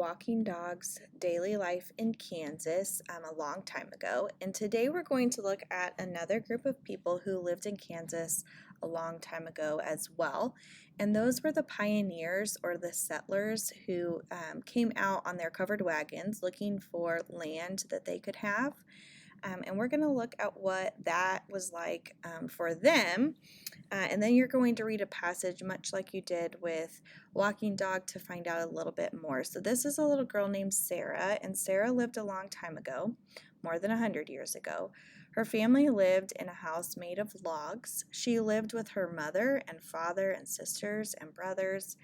Walking Dog's daily life in Kansas a long time ago. And today we're going to look at another group of people who lived in Kansas a long time ago as well. And those were the pioneers or the settlers who came out on their covered wagons looking for land that they could have. And we're going to look at what that was like for them. And then you're going to read a passage much like you did with Walking Dog to find out a little bit more. So this is a little girl named Sarah, and Sarah lived a long time ago, more than 100 years ago. Her family lived in a house made of logs. She lived with her mother and father and sisters and brothers,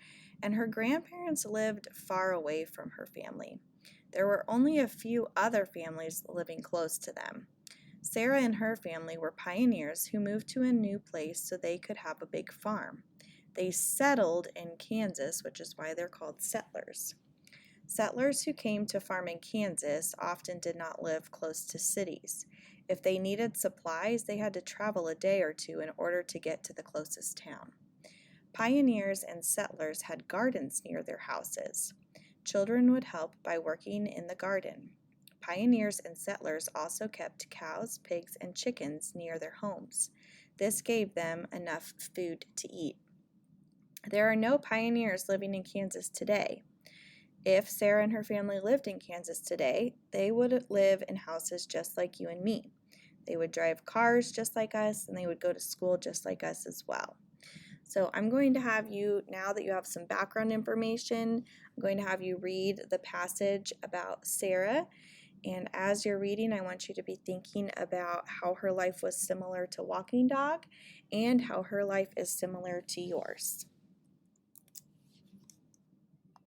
and her grandparents lived far away from her family. There were only a few other families living close to them. Sarah and her family were pioneers who moved to a new place so they could have a big farm. They settled in Kansas, which is why they're called settlers. Settlers who came to farm in Kansas often did not live close to cities. If they needed supplies, they had to travel a day or two in order to get to the closest town. Pioneers and settlers had gardens near their houses. Children would help by working in the garden. Pioneers and settlers also kept cows, pigs, and chickens near their homes. This gave them enough food to eat. There are no pioneers living in Kansas today. If Sarah and her family lived in Kansas today, they would live in houses just like you and me. They would drive cars just like us, and they would go to school just like us as well. So I'm going to have you, now that you have some background information, I'm going to have you read the passage about Sarah. And as you're reading, I want you to be thinking about how her life was similar to Walking Dog and how her life is similar to yours.